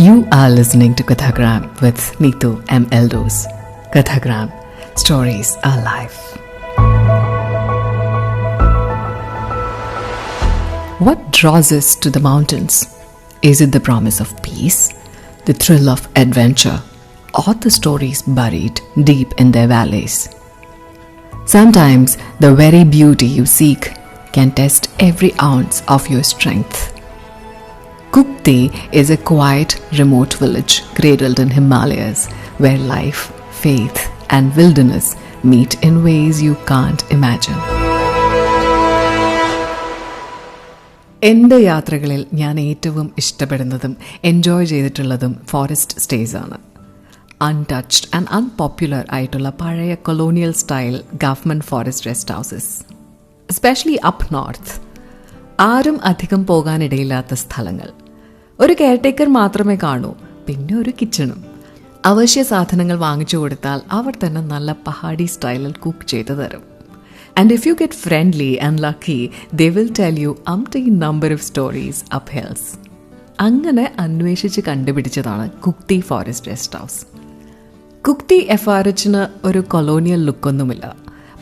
You are listening to Kathagram with Neethu M Eldose. Kathagram, stories are life. What draws us to the mountains? Is it the promise of peace, the thrill of adventure, or the stories buried deep in their valleys? Sometimes the very beauty you seek can test every ounce of your strength. Kugti is a quiet, remote village cradled in Himalayas where life, faith, and wilderness meet in ways you can't imagine. എൻ്റെ യാത്രകളിൽ ഞാൻ ഏറ്റവും ഇഷ്ടപ്പെടുന്നതും enjoy ചെയ്തിട്ടുള്ളതും forest stays ആണ്. Untouched and unpopular ആയിട്ടുള്ള പഴയ colonial style government forest rest houses, especially up north. ആരും അധികം പോകാനിടയില്ലാത്ത സ്ഥലങ്ങൾ. ഒരു കെയർടേക്കർ മാത്രമേ കാണൂ, പിന്നെ ഒരു കിച്ചണും. അവശ്യ സാധനങ്ങൾ വാങ്ങിച്ചു കൊടുത്താൽ അവർ തന്നെ നല്ല പഹാഡി സ്റ്റൈലിൽ കുക്ക് ചെയ്തു തരും. And if you get friendly and lucky, they will tell you umpteen number of stories up hills. അങ്ങനെ അന്വേഷിച്ച് കണ്ടുപിടിച്ചതാണ് കുക്തി ഫോറസ്റ്റ് റെസ്റ്റ് ഹൗസ്. കുക്തി FRHന് ഒരു കൊളോണിയൽ ലുക്കൊന്നുമില്ല,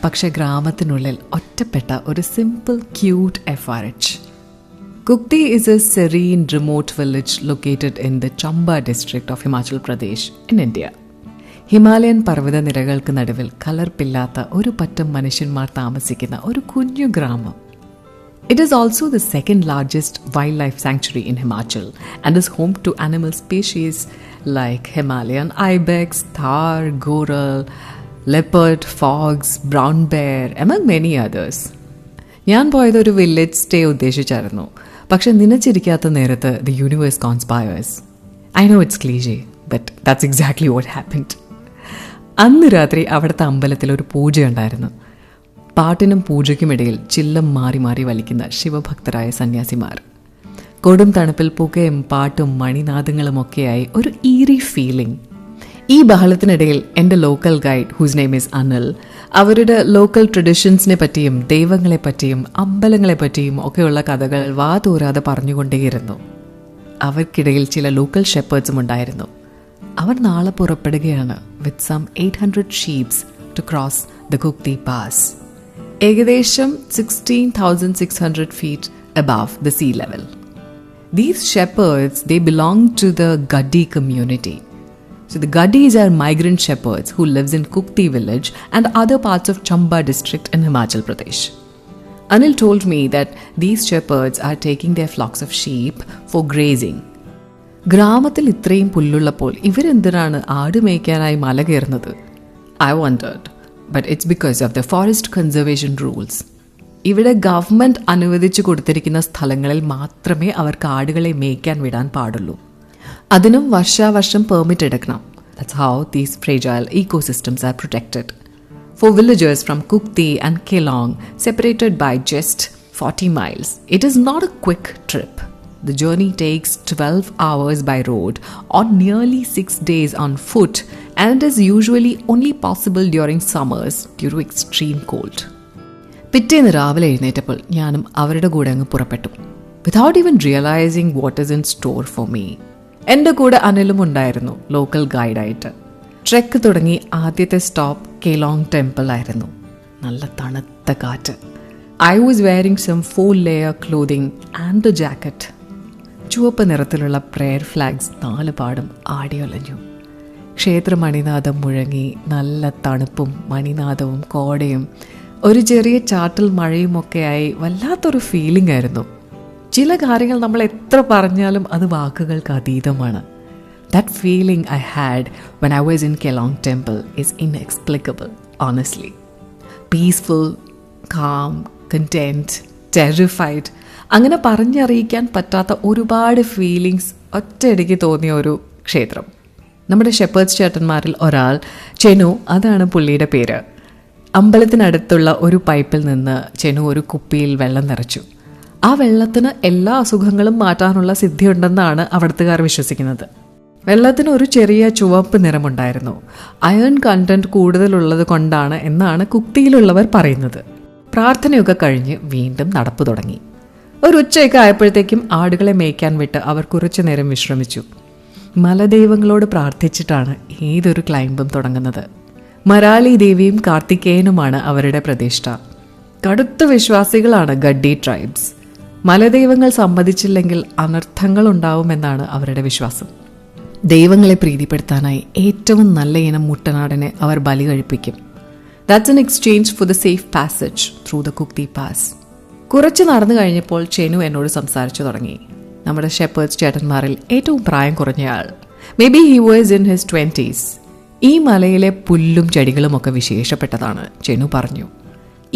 പക്ഷെ ഗ്രാമത്തിനുള്ളിൽ ഒറ്റപ്പെട്ട ഒരു simple cute FRH. Kugti is a serene remote village located in the Chamba district of Himachal Pradesh in India. Himalayan പർവ്വത നിരകൾക്ക് നടുവിൽ കലർപ്പില്ലാത്ത ഒരു പറ്റം മനുഷ്യന്മാർ താമസിക്കുന്ന ഒരു കുഞ്ഞു ഗ്രാമം. It is also the second largest wildlife sanctuary in Himachal and is home to animal species like Himalayan ibex, thar, goral, leopard, fox, brown bear, among many others. ഞാൻ പോയത് ഒരു വില്ലേജ് സ്റ്റേ ഉദ്ദേശിച്ചായിരുന്നു, പക്ഷെ നനച്ചിരിക്കാത്ത നേരത്ത് the universe conspires. I know it's cliche, but that's exactly what happened. അന്ന് രാത്രി അവിടുത്തെ അമ്പലത്തിൽ ഒരു പൂജയുണ്ടായിരുന്നു. പാട്ടിനും പൂജയ്ക്കുമിടയിൽ ചില്ലം മാറി മാറി വലിക്കുന്ന ശിവഭക്തരായ സന്യാസിമാർ. കൊടും തണുപ്പിൽ പുകയും പാട്ടും മണിനാദങ്ങളുമൊക്കെയായി ഒരു ഈറി ഫീലിംഗ്. ഈ ബഹളത്തിനിടയിൽ എൻ്റെ local guide, whose name is Anil, അവരുടെ ലോക്കൽ ട്രഡീഷൻസിനെ പറ്റിയും ദൈവങ്ങളെ പറ്റിയും അമ്പലങ്ങളെ പറ്റിയും ഒക്കെയുള്ള കഥകൾ വാതോരാതെ പറഞ്ഞുകൊണ്ടേയിരുന്നു. അവർക്കിടയിൽ ചില ലോക്കൽ ഷെപ്പേർഡ്സും ഉണ്ടായിരുന്നു. അവർ നാളെ പുറപ്പെടുകയാണ് with some 800 sheeps to cross the Kukti pass, ഏകദേശം 16,600 feet above the sea level. These shepherds, they belong to the Gaddi community. So the Gaddis are migrant shepherds who lives in Kugti village and other parts of Chamba district in Himachal Pradesh. Anil told me that these shepherds are taking their flocks of sheep for grazing. ഗ്രാമത്തിൽ ഇത്രയും പുല്ലുള്ളപ്പോൾ ഇവരെന്തിനാണ് ആട് മേയ്ക്കാനായി മല കയറുന്നത്? I wondered, but it's because of the forest conservation rules. ഇവിടെ government അനുവദിച്ചു കൊടുത്തിരിക്കുന്ന സ്ഥലങ്ങളിൽ മാത്രമേ അവർക്ക് ആടുകളെ മേയ്ക്കാൻ വിടാൻ പാടുള്ളൂ. അതിനും വർഷാവർഷം പെർമിറ്റ് എടുക്കണം. That's how these fragile ecosystems are protected. For villagers from Kugti and Kelong, separated by just 40 miles, it is not a quick trip. The journey takes 12 hours by road or nearly 6 days on foot and is usually only possible during summers due to extreme cold. പിറ്റേന്ന് രാവിലെ എഴുന്നേറ്റപ്പോൾ ഞാനും അവരുടെ കൂടെ അങ്ങ് പുറപ്പെട്ടു, without even realizing what is in store for me. എൻ്റെ കൂടെ അനിലും ഉണ്ടായിരുന്നു, ലോക്കൽ ഗൈഡായിട്ട്. ട്രെക്ക് തുടങ്ങി ആദ്യത്തെ സ്റ്റോപ്പ് കേലോങ് ടെമ്പിൾ ആയിരുന്നു. നല്ല തണുത്ത കാറ്റ്. I was wearing some 4 layer clothing and a jacket. ചുവപ്പ് നിറത്തിലുള്ള പ്രെയർ ഫ്ലാഗ്സ് 4 പാടും ആടിയൊലഞ്ഞു. ക്ഷേത്ര മണിനാദം മുഴങ്ങി. നല്ല തണുപ്പും മണിനാദവും കോടയും ഒരു ചെറിയ ചാറ്റൽ മഴയുമൊക്കെയായി വല്ലാത്തൊരു ഫീലിംഗ് ആയിരുന്നു. ചില കാര്യങ്ങൾ നമ്മൾ എത്ര പറഞ്ഞാലും അത് വാക്കുകൾക്ക് അതീതമാണ്. That feeling I had when I was in Kelong temple is inexplicable, honestly. Peaceful, calm, content, terrified. അങ്ങനെ പറഞ്ഞറിയിക്കാൻ പറ്റാത്ത ഒരുപാട് ഫീലിങ്സ് ഒറ്റയടിക്ക് തോന്നിയ ഒരു ക്ഷേത്രം. നമ്മുടെ ഷെപ്പേർഡ്സ് ചേട്ടന്മാരിൽ ഒരാൾ, ചെനു, അതാണ് പുള്ളിയുടെ പേര്, അമ്പലത്തിനടുത്തുള്ള ഒരു പൈപ്പിൽ നിന്ന് ചെനു ഒരു കുപ്പിയിൽ വെള്ളം നിറച്ചു. ആ വെള്ളത്തിന് എല്ലാ അസുഖങ്ങളും മാറ്റാനുള്ള സിദ്ധിയുണ്ടെന്നാണ് അവിടുത്തുകാർ വിശ്വസിക്കുന്നത്. വെള്ളത്തിന് ഒരു ചെറിയ ചുവപ്പ് നിറമുണ്ടായിരുന്നു. അയൺ കണ്ടന്റ് കൂടുതലുള്ളത് കൊണ്ടാണ് എന്നാണ് കുക്തിയിലുള്ളവർ പറയുന്നത്. പ്രാർത്ഥനയൊക്കെ കഴിഞ്ഞ് വീണ്ടും നടപ്പ് തുടങ്ങി. ഒരു ഉച്ചയൊക്കെ ആയപ്പോഴത്തേക്കും ആടുകളെ മേയ്ക്കാൻ വിട്ട് അവർ കുറച്ചു നേരം വിശ്രമിച്ചു. മലദൈവങ്ങളോട് പ്രാർത്ഥിച്ചിട്ടാണ് ഏതൊരു ക്ലൈംബും തുടങ്ങുന്നത്. മരാളി ദേവിയും കാർത്തികേയനുമാണ് അവരുടെ പ്രതിഷ്ഠ. കടുത്ത വിശ്വാസികളാണ് ഗഡ്ഡി ട്രൈബ്സ്. മലദൈവങ്ങൾ സമ്മതിച്ചില്ലെങ്കിൽ അനർത്ഥങ്ങൾ ഉണ്ടാവുമെന്നാണ് അവരുടെ വിശ്വാസം. ദൈവങ്ങളെ പ്രീതിപ്പെടുത്താനായി ഏറ്റവും നല്ല ഇനം മുട്ടനാടിനെ അവർ ബലി കഴിപ്പിക്കും. That's an exchange for the safe passage through the Kukti pass. കുറച്ച് നടന്നു കഴിഞ്ഞപ്പോൾ ചെനു എന്നോട് സംസാരിച്ചു തുടങ്ങി. നമ്മുടെ ഷെപ്പേർഡ്സ് ചേട്ടന്മാരിൽ ഏറ്റവും പ്രായം കുറഞ്ഞയാൾ. May be he was in his 20s. ഈ മലയിലെ പുല്ലും ചെടികളും ഒക്കെ വിശേഷപ്പെട്ടതാണ്, ചെനു പറഞ്ഞു.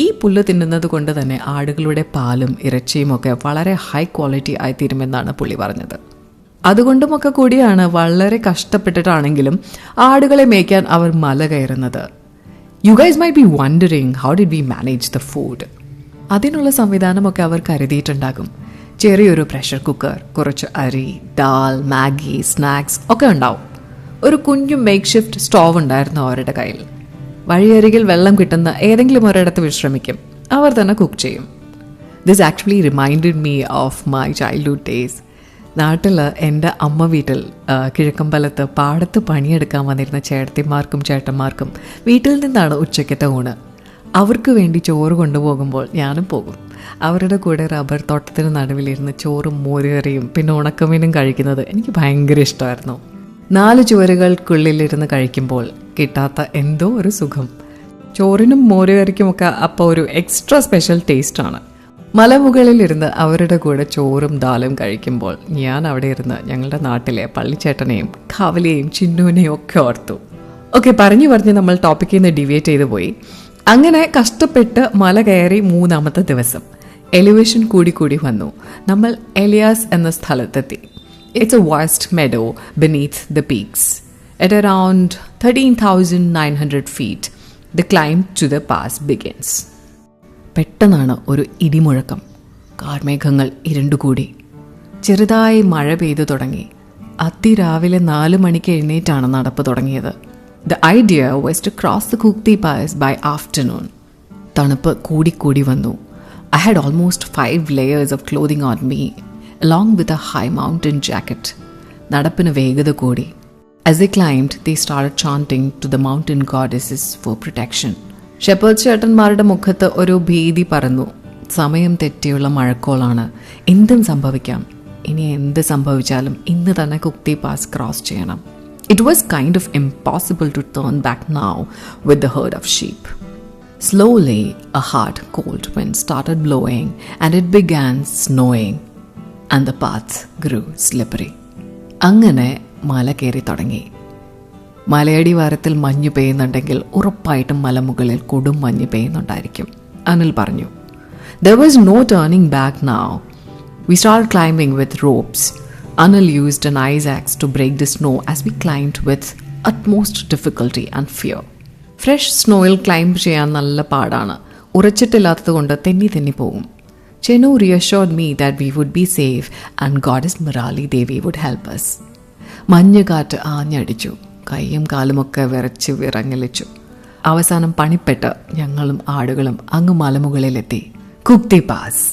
ഈ പുല്ല് തിന്നുന്നത് കൊണ്ട് തന്നെ ആടുകളുടെ പാലും ഇറച്ചിയും ഒക്കെ വളരെ ഹൈ ക്വാളിറ്റി ആയിത്തീരുമെന്നാണ് പുള്ളി പറഞ്ഞത്. അതുകൊണ്ടുമൊക്കെ കൂടിയാണ് വളരെ കഷ്ടപ്പെട്ടിട്ടാണെങ്കിലും ആടുകളെ മേയ്ക്കാൻ അവർ മല കയറുന്നത്. You guys might be wondering how did V manage the food. അതിനുള്ള സംവിധാനമൊക്കെ അവർ കരുതിയിട്ടുണ്ടാകും. ചെറിയൊരു പ്രഷർ കുക്കർ, കുറച്ച് അരി, ദാൽ, മാഗി, സ്നാക്സ് ഒക്കെ ഉണ്ടാവും. ഒരു കുഞ്ഞു മേക്ക് ഷിഫ്റ്റ് സ്റ്റോവ് ഉണ്ടായിരുന്നു അവരുടെ കയ്യിൽ. വഴിയരികിൽ വെള്ളം കിട്ടുന്ന ഏതെങ്കിലും ഒരിടത്ത് വിശ്രമിക്കും. അവർ തന്നെ കുക്ക് ചെയ്യും. This actually reminded me of my childhood days. നാട്ടിൽ എൻ്റെ അമ്മ വീട്ടിൽ കിഴക്കമ്പലത്ത് പാടത്ത് പണിയെടുക്കാൻ വന്നിരുന്ന ചേട്ടത്തിമാർക്കും ചേട്ടന്മാർക്കും വീട്ടിൽ നിന്നാണ് ഉച്ചയ്ക്കത്തെ ഊണ്. അവർക്ക് വേണ്ടി ചോറ് കൊണ്ടുപോകുമ്പോൾ ഞാനും പോകും. അവരുടെ കൂടെ റബ്ബർ തോട്ടത്തിന് നടുവിലിരുന്ന് ചോറും മോരുകറിയും പിന്നെ ഉണക്കമീനും കഴിക്കുന്നത് എനിക്ക് ഭയങ്കര ഇഷ്ടമായിരുന്നു. 4 ചുവരുകൾക്കുള്ളിലിരുന്ന് കഴിക്കുമ്പോൾ കിട്ടാത്ത എന്തോ ഒരു സുഖം. ചോറിനും മോരുകറിക്കുമൊക്കെ അപ്പോൾ ഒരു എക്സ്ട്രാ സ്പെഷ്യൽ ടേസ്റ്റാണ്. മലമുകളിലിരുന്ന് അവരുടെ കൂടെ ചോറും ദാലും കഴിക്കുമ്പോൾ ഞാൻ അവിടെ ഇരുന്ന് ഞങ്ങളുടെ നാട്ടിലെ പള്ളിച്ചേട്ടനെയും കവലയെയും ചിന്നുവിനെയും ഒക്കെ ഓർത്തു. ഓക്കെ, പറഞ്ഞ് നമ്മൾ ടോപ്പിക്കിൽ നിന്ന് ഡിവേറ്റ് ചെയ്തു പോയി. അങ്ങനെ കഷ്ടപ്പെട്ട് മല കയറി 3ാമത്തെ ദിവസം എലിവേഷൻ കൂടി വന്നു. നമ്മൾ എലിയാസ് എന്ന സ്ഥലത്തെത്തി. It's a vast meadow beneath the peaks. At around 13,900 feet, the climb to the pass begins. പെട്ടെന്നാണ് ഒരു ഇടിമുഴക്കം. കാർമേഘങ്ങൾ ഇരുണ്ടുകൂടി. ചെറുതായി മഴ പെയ്തു തുടങ്ങി. അതിരാവിലെ 4 മണിക്ക് എഴുന്നേറ്റാണ് നടപ്പ് തുടങ്ങിയത്. The idea was to cross the Kugti pass by afternoon. തണുപ്പ് കൂടി വന്നു. I had almost 5 layers of clothing on me, along with a high mountain jacket. നടപ്പിന് വേഗത കൂടി. As they climbed, they started chanting to the mountain goddesses for protection. Shepherd ചേട്ടന്മാരുടെ മുഖത്ത് ഒരു ഭീതി പറന്നു. സമയം തെറ്റിയുള്ള മഴക്കോളാണ്. എന്തും സംഭവിക്കാം. ഇനി എന്ത് സംഭവിച്ചാലും ഇന്ന് തന്നെ കുക്തി പാസ് ക്രോസ് ചെയ്യണം. It was kind of impossible to turn back now with the herd of sheep. Slowly, a hard cold wind started blowing and it began snowing. And the path grew slippery. അങ്ങനെ മല കയറി തുടങ്ങി. മലയടിവാരത്തിൽ മഞ്ഞ് പെയ്യുന്നുണ്ടെങ്കിൽ ഉറപ്പായിട്ടും മലമുകളിൽ കൊടും മഞ്ഞ് പെയ്യുന്നുണ്ടായിരിക്കും, അനിൽ പറഞ്ഞു. There was no turning back now. We started climbing with ropes. Anil used an ice axe to break the snow as we climbed with utmost difficulty and fear. Fresh സ്നോയിൽ ക്ലൈംബ് ചെയ്യാൻ നല്ല പാടാണ്. ഉറച്ചിട്ടില്ലാത്തത് കൊണ്ട് തെന്നി പോകും. Chenu reassured me that we would be safe and goddess Marali Devi would help us. മഞ്ഞുകാറ്റ് ആഞ്ഞടിച്ചു. കൈയും കാലുമൊക്കെ വിറച്ച് വിറങ്ങലിച്ചു. അവസാനം പണിപ്പെട്ട് ഞങ്ങളും ആടുകളും അങ്ങ് മലമുകളിലെത്തി. കുക്തി pass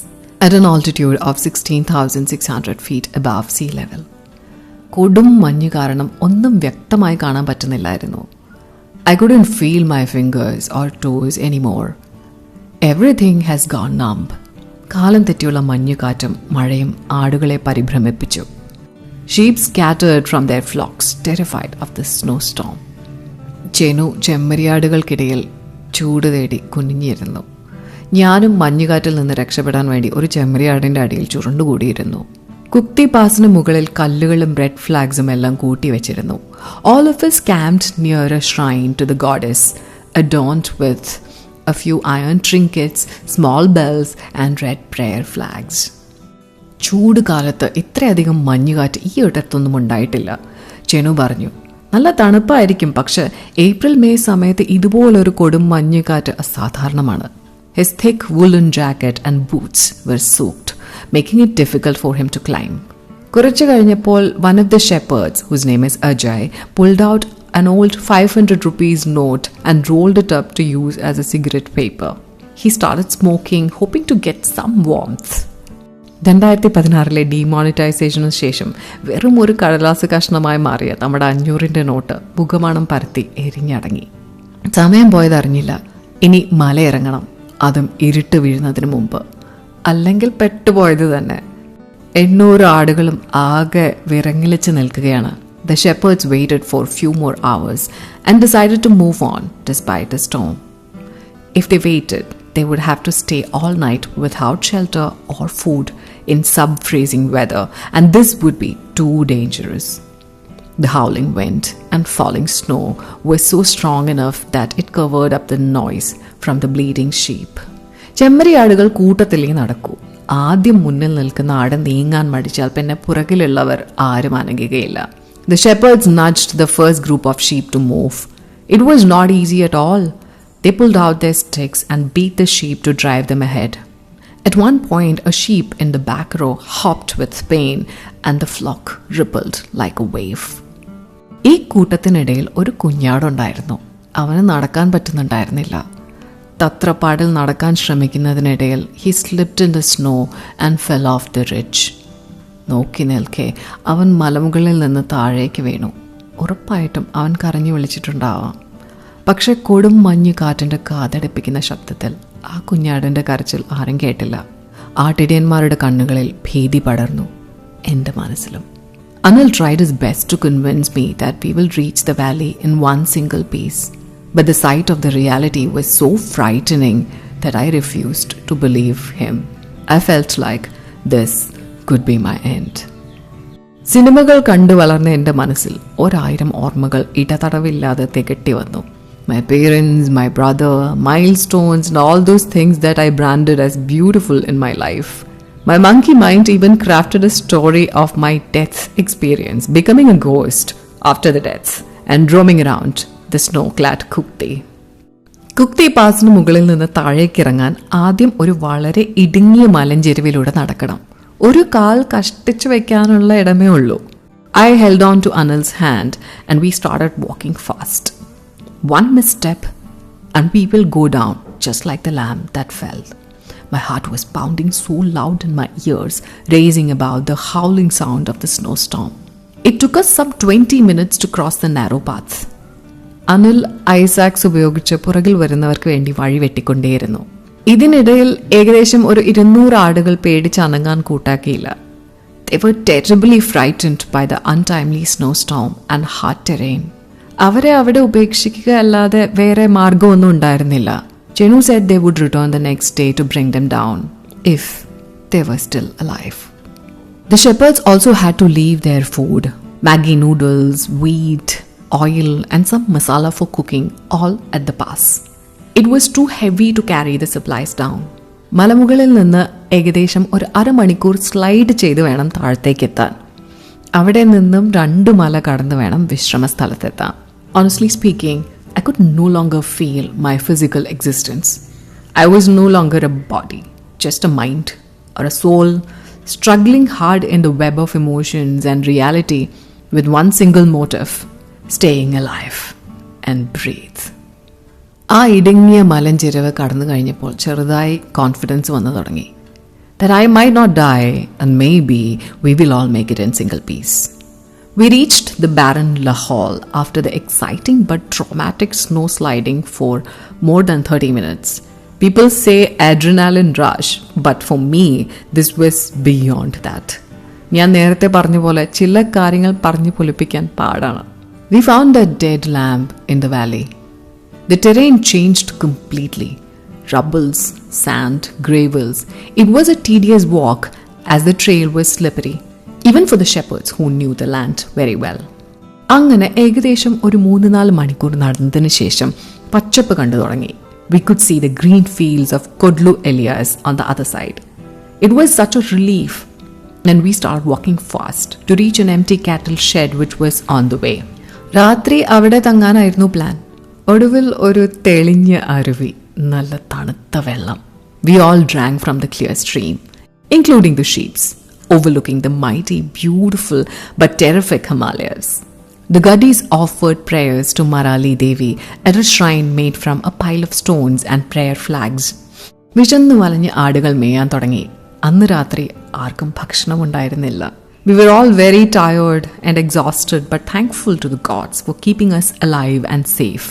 at an altitude of 16,600 feet above sea level. കൊടും മഞ്ഞ് കാരണം ഒന്നും വ്യക്തമായി കാണാൻ പറ്റുന്നില്ലായിരുന്നു. I couldn't feel my fingers or toes anymore. Everything has gone numb. കാലം തെറ്റിയുള്ള മഞ്ഞുകാറ്റും മഴയും ആടുകളെ പരിഭ്രമിപ്പിച്ചു. Sheep scattered from their flocks, terrified of the snowstorm. ചെനു ചെമ്മരിയാടുകൾക്കിടയിൽ ചൂട് തേടി കുനിഞ്ഞിരുന്നു. ഞാനും മഞ്ഞുകാറ്റിൽ നിന്ന് രക്ഷപ്പെടാൻ വേണ്ടി ഒരു ചെമ്മരിയാടിൻ്റെ അടിയിൽ ചുരുണ്ടുകൂടിയിരുന്നു. കുക്തി പാസിന് മുകളിൽ കല്ലുകളും റെഡ് ഫ്ലാഗ്സും എല്ലാം കൂട്ടിവെച്ചിരുന്നു. All of us camped near a shrine to the goddess, adorned with a few iron trinkets, small bells and red prayer flags. ചൂട് കാലത്ത് ഇത്രയധികം മഞ്ഞുകാറ്റ് ഈ ഇടത്തൊന്നും ഉണ്ടായിട്ടില്ല, ചെനു പറഞ്ഞു. നല്ല തണുപ്പായിരിക്കും, പക്ഷെ ഏപ്രിൽ മെയ് സമയത്ത് ഇതുപോലൊരു കൊടും മഞ്ഞുകാറ്റ് അസാധാരണമാണ്. His thick woolen jacket and boots were soaked, making it difficult for him to climb. കുറച്ചു കഴിഞ്ഞപ്പോൾ one of the shepherds, whose name is Ajay, pulled out an old 500 rupees note and rolled it up to use as a cigarette paper. He started smoking, hoping to get some warmth. 2016 ഡീമോണിറ്റൈസേഷനു ശേഷം വെറും ഒരു കടലാസ് കഷ്ണമായി മാറിയ നമ്മുടെ 500 not പുകമണം പരത്തി എരിഞ്ഞടങ്ങി. സമയം പോയതറിഞ്ഞില്ല. ഇനി മലയിറങ്ങണം, അതും ഇരുട്ട് വീഴുന്നതിന് മുമ്പ്. അല്ലെങ്കിൽ പെട്ടുപോയത് തന്നെ. 800 ആടുകളും ആകെ വിറങ്ങിലിച്ച് നിൽക്കുകയാണ്. The shepherds waited for few more hours and decided to move on despite the storm. If they waited, they would have to stay all night without shelter or food in sub-freezing weather, and this would be too dangerous. The howling wind and falling snow were so strong enough that it covered up the noise from the bleating sheep. ചെമ്മരിയാടുകൾ കൂട്ടത്തിലേ നടക്കൂ. ആദ്യം മുന്നിൽ നിൽക്കുന്ന ആട് നീങ്ങാൻ മടിച്ചാൽ പിന്നെ പുറകിലുള്ളവർ ആരും അനങ്ങുകയില്ല. The shepherds nudged the first group of sheep to move. It was not easy at all. They pulled out their sticks and beat the sheep to drive them ahead. At one point, a sheep in the back row hopped with pain and the flock rippled like a wave. ഈ കൂട്ടത്തിനിടയിൽ ഒരു കുഞ്ഞാടുണ്ടായിരുന്നു. അവന് നടക്കാൻ പറ്റുന്നുണ്ടായിരുന്നില്ല. തത്രപ്പാടിൽ നടക്കാൻ ശ്രമിക്കുന്നതിനിടയിൽ he slipped in the snow and fell off the ridge. നോക്കി നിൽക്കെ അവൻ മലമുകളിൽ നിന്ന് താഴേക്ക് വീണു. ഉറപ്പായിട്ടും അവൻ കരഞ്ഞു വിളിച്ചിട്ടുണ്ടാവാം. പക്ഷെ കൊടും മഞ്ഞ് കാറ്റിൻ്റെ കാതടപ്പിക്കുന്ന ശബ്ദത്തിൽ ആ കുഞ്ഞാടിൻ്റെ കരച്ചിൽ ആരും കേട്ടില്ല. ആട്ടിടിയന്മാരുടെ കണ്ണുകളിൽ ഭീതി പടർന്നു. എൻ്റെ മനസ്സിലും. Anil tried his best to convince me that we will reach the valley in one single piece. But the sight of the reality was so frightening that I refused to believe him. I felt like this could be my end. സിനിമകൾ കണ്ടു വളർന്ന എൻ്റെ മനസ്സിൽ 1000 ഓർമ്മകൾ ഇടതടവില്ലാതെ തികട്ടി വന്നു. My parents, my brother, milestones and all those things that I branded as beautiful in my life. My monkey mind even crafted a story of my death experience, becoming a ghost after the death and roaming around the snow-clad Kugti. കുക്തി പാസിന് മുകളിൽ നിന്ന് താഴേക്കിറങ്ങാൻ ആദ്യം ഒരു വളരെ ഇടുങ്ങിയ മലഞ്ചെരുവിലൂടെ നടക്കണം. ഒരു കാൽ കഷ്ടിച്ചു വെക്കാനുള്ള ഇടമേ ഉള്ളൂ. I held on to Anil's hand and we started walking fast. One misstep and we will go down just like the lamb that fell. My heart was pounding so loud in my ears, raising above the howling sound of the snowstorm. It took us some 20 minutes to cross the narrow path. Anil ice axes ഉപയോഗിച്ച് പുറകിൽ വരുന്നവർക്ക് വേണ്ടി വഴി വെട്ടിക്കൊണ്ടേയിരുന്നു. ഇതിനിടയിൽ ഏകദേശം ഒരു 200 ആടുകൾ പേടിച്ച് അനങ്ങാൻ കൂട്ടാക്കിയില്ല. They were terribly frightened by the untimely snowstorm and hard terrain. അവരെ അവിടെ ഉപേക്ഷിക്കുക അല്ലാതെ വേറെ മാർഗമൊന്നും ഉണ്ടായിരുന്നില്ല. Chenu said they would return the next day to bring them down, if they were still alive. The shepherds also had to leave their food, Maggi noodles, wheat, oil and some masala for cooking, all at the pass. It was too heavy to carry the supplies down. മലമുകളിൽ നിന്ന് ഏകദേശം ഒരു അരമണിക്കൂർ slide ചെയ്ത് വേണം താഴത്തേക്കെത്താൻ. അവിടെ നിന്നും 2 മല കടന്ന് വേണം വിശ്രമ സ്ഥലത്തെത്താൻ. Honestly speaking, I could no longer feel my physical existence. I was no longer a body, just a mind or a soul struggling hard in the web of emotions and reality with one single motive: staying alive and breathe. ആ ഇടുങ്ങിയ മലഞ്ചെരുവ് കടന്നു കഴിഞ്ഞപ്പോൾ ചെറുതായി confidence വന്നു തുടങ്ങി. That I might not die and maybe we will all make it in single piece. We reached the barren Lahore after the exciting but traumatic snow sliding for more than 30 minutes. People say adrenaline rush, but for me this was beyond that. ഞാൻ നേരത്തെ പറഞ്ഞ പോലെ ചില കാര്യങ്ങൾ പറഞ്ഞു പൊലിപ്പിക്കാൻ പാടാണ്. We found a dead lamb in the valley. The terrain changed completely. Rubbles, sand, gravels. It was a tedious walk as the trail was slippery, even for the shepherds who knew the land very well. അങ്ങനെ ഏകദേശം ഒരു 3-4 മണിക്കൂർ നടന്നതിന് ശേഷം പച്ചപ്പ് കണ്ടു തുടങ്ങി. We could see the green fields of Kodlu Elias on the other side. It was such a relief, and we started walking fast to reach an empty cattle shed which was on the way. രാത്രി അവിടെ തങ്ങാനായിരുന്നു plan. ഒടുവിൽ ഒരു തെളിഞ്ഞ അരുവി, നല്ല തണുത്ത വെള്ളം. We all drank from the clear stream, including the sheep, overlooking the mighty, beautiful but terrific Himalayas. The Gaddis offered prayers to Marali Devi at a shrine made from a pile of stones and prayer flags. വിശന്നു വലഞ്ഞ് ആടുകൾ മേയാൻ തുടങ്ങി. അന്ന് രാത്രി ആർക്കും ഭക്ഷണമുണ്ടായിരുന്നില്ല. We were all very tired and exhausted, but thankful to the gods for keeping us alive and safe.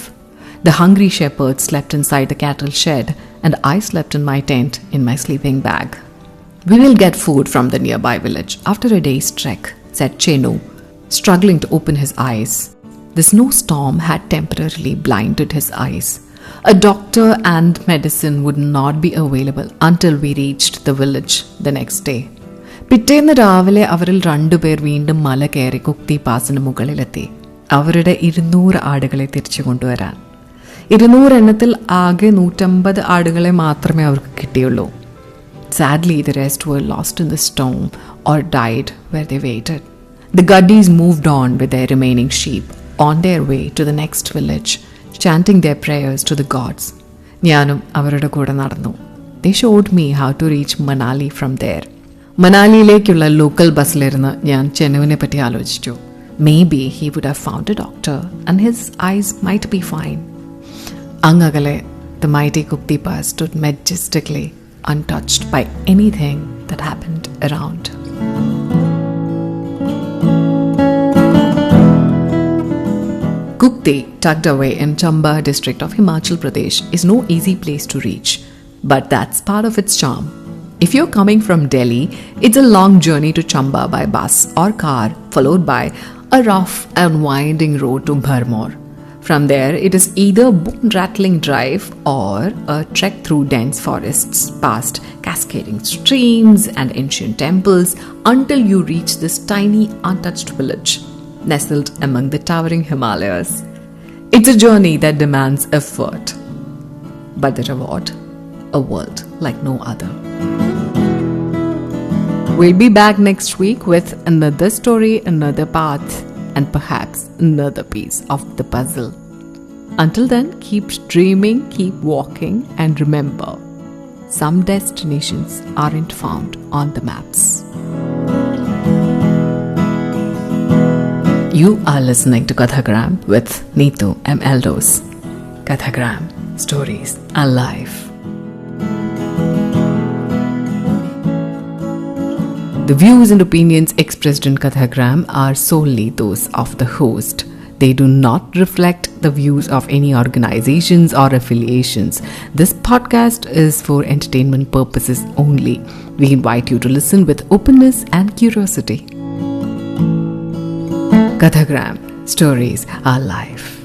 The hungry shepherds slept inside the cattle shed, and I slept in my tent in my sleeping bag. We will get food from the nearby village after a day's trek, said Chenu, struggling to open his eyes. The snowstorm had temporarily blinded his eyes. A doctor and medicine would not be available until we reached the village the next day. പിറ്റേന്ന് രാവിലെ അവരിൽ 2 പേർ വീണ്ടും മല കയറി കുക്തി പാസിന് മുകളിലെത്തി, അവരുടെ 200 ആടുകളെ തിരിച്ചു കൊണ്ടുവരാൻ. 200 എണ്ണത്തിൽ ആകെ 150 ആടുകളെ മാത്രമേ അവർക്ക് കിട്ടിയുള്ളൂ. Sadly, the rest were lost in the storm or died where they waited. The Gaddis moved on with their remaining sheep on their way to the next village, chanting their prayers to the gods. ഞാനും അവരുടെ കൂടെ നടന്നു. They showed me how to reach Manali from there. മനാലിയിലേക്കുള്ള local ബസ്സിലിരുന്ന് ഞാൻ ചെനുവിനെ പറ്റി ആലോചിച്ചു. Maybe he would have found a doctor and his eyes might be fine. അങ്ങകലെ the mighty Kugti Pass stood majestically, untouched by anything that happened around. Kugti, tucked away in Chamba district of Himachal Pradesh, is no easy place to reach, but that's part of its charm. If you're coming from Delhi, it's a long journey to Chamba by bus or car, followed by a rough and winding road to Bharmor. From there, it is either a bone-rattling drive or a trek through dense forests, past cascading streams and ancient temples, until you reach this tiny, untouched village, nestled among the towering Himalayas. It's a journey that demands effort, but the reward, a world like no other. We'll be back next week with another story, another path, and perhaps another piece of the puzzle. Until then, keep dreaming, keep walking, and remember, some destinations aren't found on the maps. You are listening to Kathagram with Neethu M Eldose. Kathagram, stories alive. The views and opinions expressed in Kathagram are solely those of the host. They do not reflect the views of any organizations or affiliations. This podcast is for entertainment purposes only. We invite you to listen with openness and curiosity. Kathagram, stories are life.